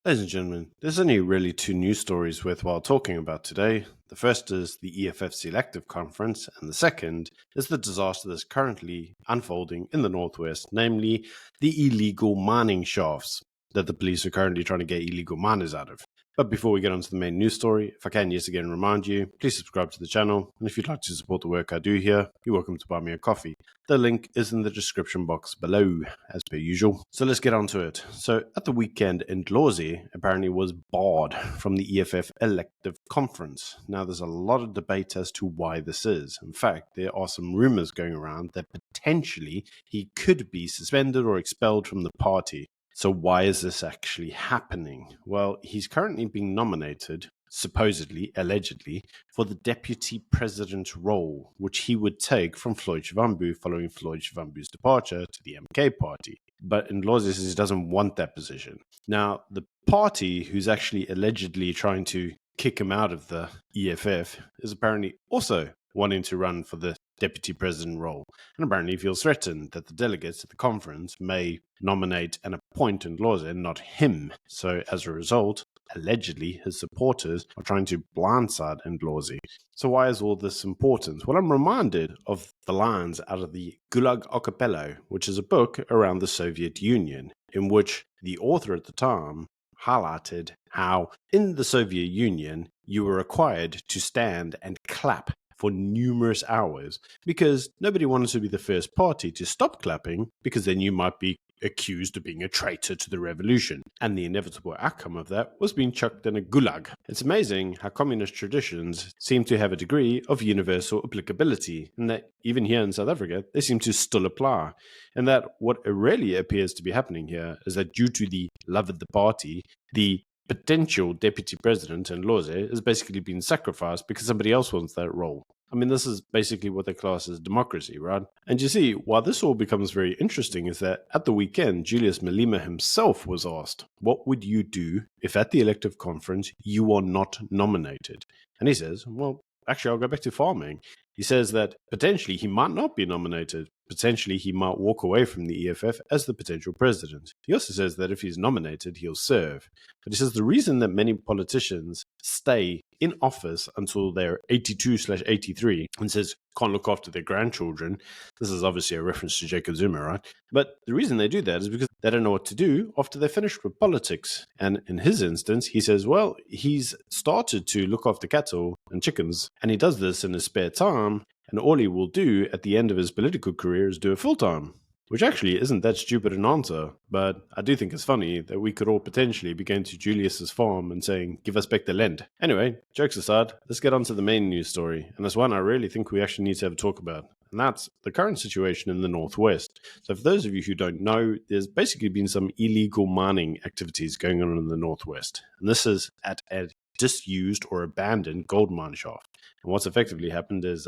Ladies and gentlemen, there's only really two news stories worthwhile talking about today. The first is the EFF's elective conference, and the second is the disaster that's currently unfolding in the Northwest, namely the illegal mining shafts that the police are currently trying to get illegal miners out of. But before we get on to the main news story, if I can yet again remind you, please subscribe to the channel, and if you'd like to support the work I do here, you're welcome to buy me a coffee. The link is in the description box below, as per usual. So let's get on to it. So at the weekend, Ndlozi apparently was barred from the EFF elective conference. Now there's a lot of debate as to why this is. In fact, there are some rumors going around that potentially he could be suspended or expelled from the party. So why is this actually happening? Well, he's currently being nominated, supposedly, allegedly, for the deputy president role, which he would take from Floyd Shivambu following Floyd Shivambu's departure to the MK party. But Ndlozi says he doesn't want that position. Now, the party who's actually allegedly trying to kick him out of the EFF is apparently also wanting to run for the deputy president role, and apparently feels threatened that the delegates at the conference may nominate and appoint Ndlozi and not him. So as a result, allegedly his supporters are trying to blindside Ndlozi. So why is all this important? Well, I'm reminded of the lines out of the Gulag Archipelago, which is a book around the Soviet Union, in which the author at the time highlighted how in the Soviet Union you were required to stand and clap for numerous hours because nobody wanted to be the first party to stop clapping, because then you might be accused of being a traitor to the revolution. And the inevitable outcome of that was being chucked in a gulag. It's amazing how communist traditions seem to have a degree of universal applicability, and that even here in South Africa, they seem to still apply. And that what really appears to be happening here is that due to the love of the party, the potential deputy president Ndlozi has basically been sacrificed because somebody else wants that role. I mean, this is basically what they class as democracy, right? And you see, why this all becomes very interesting is that at the weekend, Julius Malema himself was asked, what would you do if at the elective conference you are not nominated? And he says, well, actually, I'll go back to farming. He says that potentially he might not be nominated. Potentially he might walk away from the EFF as the potential president. He also says that if he's nominated, he'll serve. But he says the reason that many politicians stay in office until they're 82/83 and says can't look after their grandchildren. This is obviously a reference to Jacob Zuma, right? But the reason they do that is because they don't know what to do after they're finished with politics. And in his instance, he says, well, he's started to look after cattle and chickens, and he does this in his spare time, and all he will do at the end of his political career is do it full-time. Which actually isn't that stupid an answer, but I do think it's funny that we could all potentially be going to Julius's farm and saying, give us back the land. Anyway, jokes aside, let's get on to the main news story, and it's one I really think we actually need to have a talk about, and that's the current situation in the Northwest. So for those of you who don't know, there's basically been some illegal mining activities going on in the Northwest, and this is at a disused or abandoned gold mine shaft. And what's effectively happened is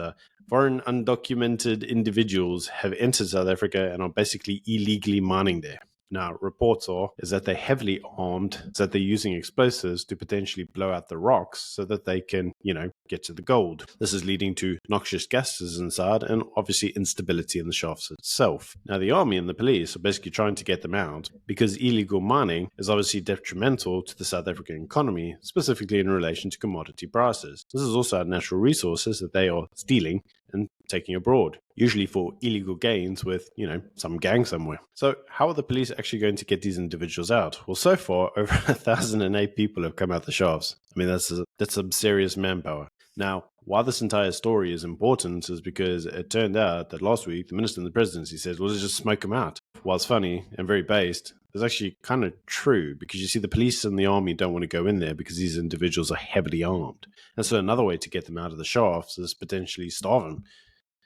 foreign undocumented individuals have entered South Africa and are basically illegally mining there. Now, reports are is that they're heavily armed, that they're using explosives to potentially blow out the rocks so that they can, get to the gold. This is leading to noxious gases inside and obviously instability in the shafts itself. Now, the army and the police are basically trying to get them out because illegal mining is obviously detrimental to the South African economy, specifically in relation to commodity prices. This is also our natural resources that they are stealing and taking abroad, usually for illegal gains with, some gang somewhere. So how are the police actually going to get these individuals out? Well, so far, over 1,008 people have come out the shafts. I mean, that's some serious manpower. Now, why this entire story is important is because it turned out that last week, the minister in the presidency said, well, let's just smoke them out. While it's funny and very based, it's actually kind of true, because you see the police and the army don't want to go in there because these individuals are heavily armed. And so another way to get them out of the shafts is potentially starve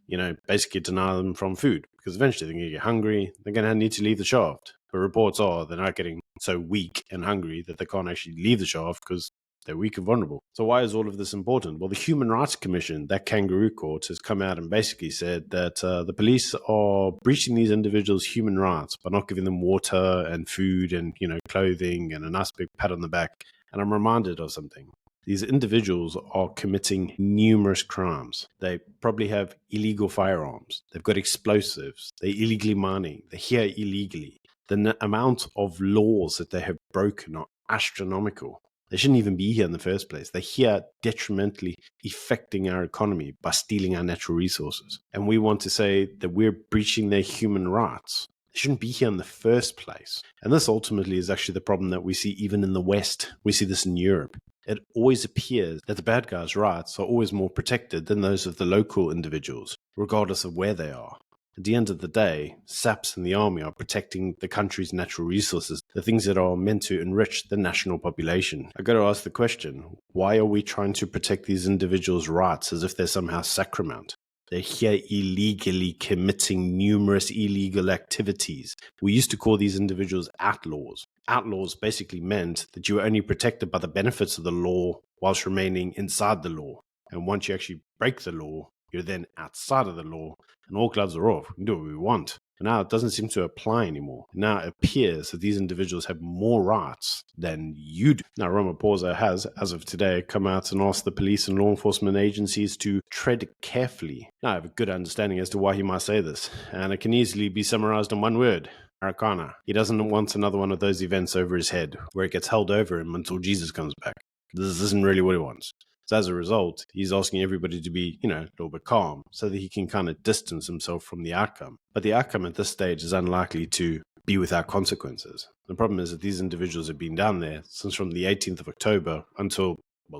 them, basically deny them from food, because eventually they're going to get hungry, they're going to need to leave the shaft. But reports are they're not getting so weak and hungry that they can't actually leave the shaft because they're weak and vulnerable. So why is all of this important? Well, the Human Rights Commission, that kangaroo court, has come out and basically said that the police are breaching these individuals' human rights by not giving them water and food and, clothing and a nice big pat on the back. And I'm reminded of something. These individuals are committing numerous crimes. They probably have illegal firearms. They've got explosives. They're illegally mining. They're here illegally. The amount of laws that they have broken are astronomical. They shouldn't even be here in the first place. They're here detrimentally affecting our economy by stealing our natural resources. And we want to say that we're breaching their human rights. They shouldn't be here in the first place. And this ultimately is actually the problem that we see even in the West. We see this in Europe. It always appears that the bad guys' rights are always more protected than those of the local individuals, regardless of where they are. At the end of the day, SAPs and the army are protecting the country's natural resources, the things that are meant to enrich the national population. I got to ask the question, why are we trying to protect these individuals' rights as if they're somehow sacrosanct? They're here illegally committing numerous illegal activities. We used to call these individuals outlaws. Outlaws basically meant that you were only protected by the benefits of the law whilst remaining inside the law. And once you actually break the law, you're then outside of the law, and all gloves are off. We can do what we want. And now it doesn't seem to apply anymore. Now it appears that these individuals have more rights than you do. Now, Ramaphosa has, as of today, come out and asked the police and law enforcement agencies to tread carefully. Now, I have a good understanding as to why he might say this, and it can easily be summarized in one word: Arcana. He doesn't want another one of those events over his head, where it gets held over him until Jesus comes back. This isn't really what he wants. So as a result, he's asking everybody to be, a little bit calm so that he can kind of distance himself from the outcome. But the outcome at this stage is unlikely to be without consequences. The problem is that these individuals have been down there since from the 18th of October until,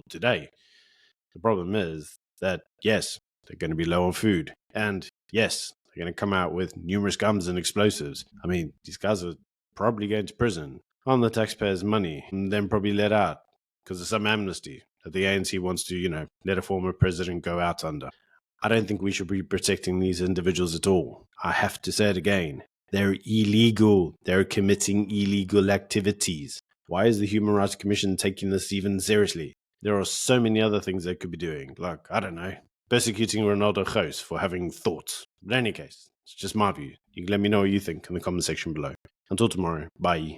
today. The problem is that, yes, they're going to be low on food. And yes, they're going to come out with numerous guns and explosives. I mean, these guys are probably going to prison on the taxpayers' money and then probably let out because of some amnesty that the ANC wants to, let a former president go out under. I don't think we should be protecting these individuals at all. I have to say it again. They're illegal. They're committing illegal activities. Why is the Human Rights Commission taking this even seriously? There are so many other things they could be doing, like, I don't know, persecuting Ronaldo Gous for having thoughts. But in any case, it's just my view. You can let me know what you think in the comment section below. Until tomorrow, bye.